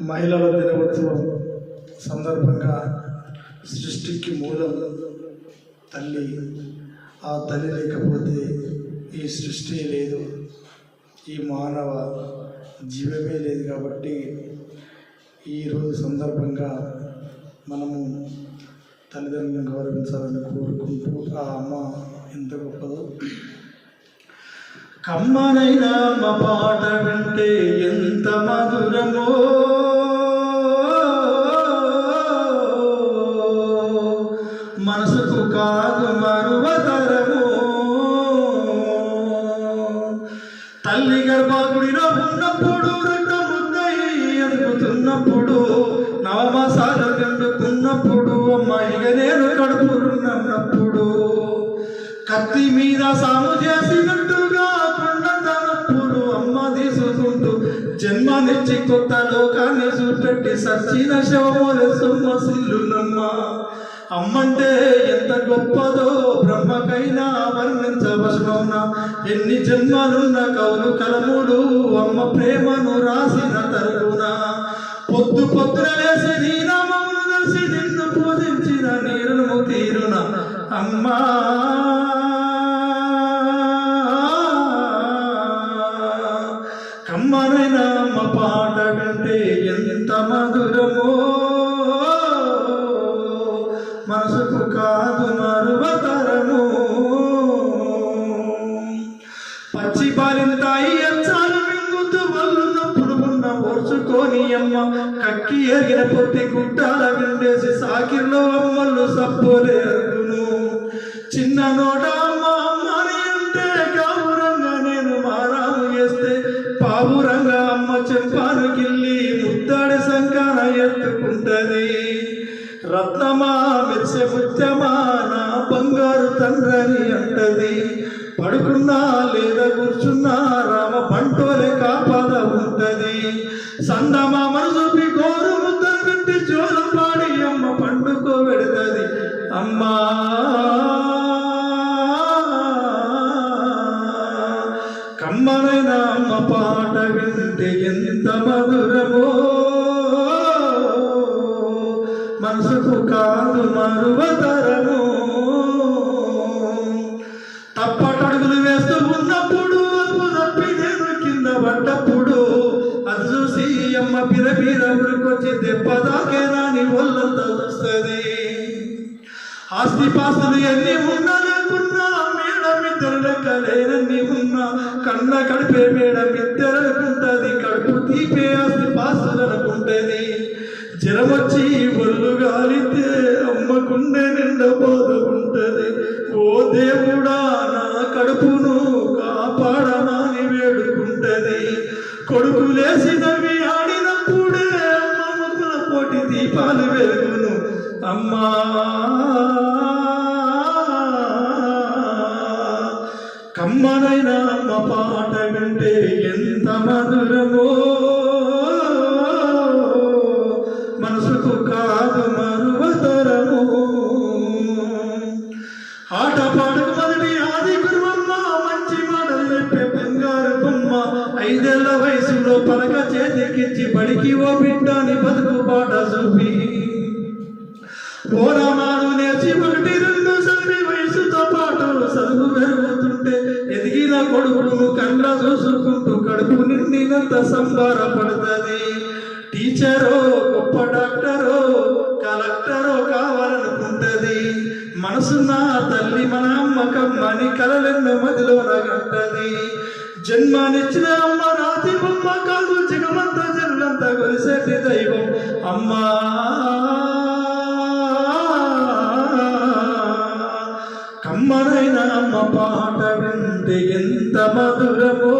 మహిళల దినోత్సవం సందర్భంగా సృష్టికి మూలం తల్లి. ఆ తల్లి లేకపోతే ఈ సృష్టి లేదు, ఈ మానవ జీవమే లేదు. కాబట్టి ఈరోజు సందర్భంగా మనము తల్లిదండ్రులను గౌరవించాలని కోరుకుంటూ, ఆ అమ్మ ఎంత గొప్పదో. కమ్మనైనా మా పాట వింటే ఎంత మధురమో, మనసుకు కాదు మరువతరము. తల్లి గర్భగుడిలో ఉన్నప్పుడు, రక్తముద్దై ఎదుగుతున్నప్పుడు, నవమాసాలు గండుకున్నప్పుడు, అమ్మాయిగా నేను కడుపున్నప్పుడు, కత్తి మీద సాము చేసినట్టుగా కొండంతనప్పుడు అమ్మ తీసుకుంటూ జన్మనిచ్చి కొత్త లోకాన్ని చూపెట్టి సచ్చిన శవముల సొమ్మసిల్లునమ్మ. అమ్మంటే ఎంత గొప్పదో బ్రహ్మకైనా వర్ణించవశమౌనా. ఎన్ని జన్మలున్న కౌలు కలములు అమ్మ ప్రేమను రాసిన తరుగున. పొద్దు పొద్దున లేసి నీ నామమును తెలిసి నిన్ను పూజించిన నీరును తీరున అమ్మా. కమ్మనైనా అమ్మ పాట వింటే ఎంత మధురమో, మనసుకు కాదు మరువతరము. పచ్చి పాలింతాయి అచ్చాలు మింగుతూ వల్లున్నప్పుడు ఉన్న ఓర్చుకొని అమ్మ కక్కి ఎరిగిన పొత్తి గుట్టాల విండేసి సాకిర్లో అమ్మలు సప్పులేరును. చిన్న నోట అమ్మ అమ్మని అంటే కావురంగా నేను మారాము చేస్తే పావురంగా అమ్మ చెంపాను గిల్లి ముద్దాడి సంకాన ఎత్తుకుంటది. రత్నమా మెరిసే ముత్యమా నా బంగారు తండ్రని అంటది. పడుకున్నా లేదా కూర్చున్నా రామ పంటోలే కాపాద ఉంటది. సందమామను చూపి గోరు ముద్దలు పెట్టి జోలు పాడి అమ్మ పండుకో పెడతది. అమ్మా కమ్మనైనా అమ్మ పాట వింటే ఎంత మధురమో, మనసుకు కాదు మరువతరము. తప్పటడుగులు వేస్తూ ఉన్నప్పుడు, అదుపు తప్పి నేను కింద పడ్డప్పుడు, అది చూసి అమ్మ పిరపిర ఉరికొచ్చి దెబ్బ దాకే రాని ఒళ్ళంతా చూస్తుంది. ఆస్తి పాస్తులు ఎన్ని ఉన్నా లేకున్నా, మేడమిద్దరు లెక్కలేనన్ని ఉన్నా, కన్న కడిపే మేడమిద్దరు అనుకుంటుంది, కడుపు తీపే ఆస్తి పాస్తులు అనుకుంటుంది. జ్వరమొచ్చి ఒళ్ళు గాలితే అమ్మకుండే నిండా బాధ ఉంటది. ఓ దేవుడా నా కడుపును కాపాడమని వేడుకుంటది. కొడుకు లేసినవి ఆడినప్పుడే అమ్మ ముగ్గుల పోటీ దీపాలు వెలుగును. అమ్మా కమ్మనైనా అమ్మ పాట వింటే ఎంత మధురమో, మనసుకు కాదు మరువతరము. ఆట పాటకు మొదటి ఆది గురువమ్మ, మంచి మాటలు చెప్పే బంగారు బొమ్మ. 5 ఏళ్ల వయసులో పలక చేతికిచ్చి బడికి ఓ బిడ్డని బతుకు పాట చూపి, పోరామాను నేర్చి 1, 2 చదివి వయసుతో పాటు చదువు పెరుగుతుంటే ఎదిగిన కొడుకును కండ్ల చూసుకుంటూ కడుపు నిండినంత సంబరపడుతుంది. టీచరో గొప్ప డాక్టరో కలెక్టరో కావాలనుకుంటది. మనసున్న తల్లి మన అమ్మకమ్మని కలలెన్నో మదిలో నగంటది. జన్మనిచ్చిన అమ్మ రాతి బొమ్మ కాదు, జగమంత జల్లంత కొలిసేటి దైవం అమ్మా. కమ్మనైనా అమ్మ పాట వింటే ఎంత మధురమో,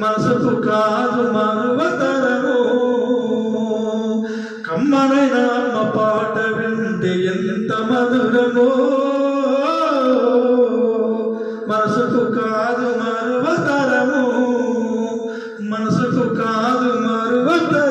మనసుకు కాదు మరువతరము. కమ్మనైనా అమ్మ పాట వింటే ఎంత మధురమో, మనసుకు కాదు మరువతరము. మనసుకు కాదు మరువతరము.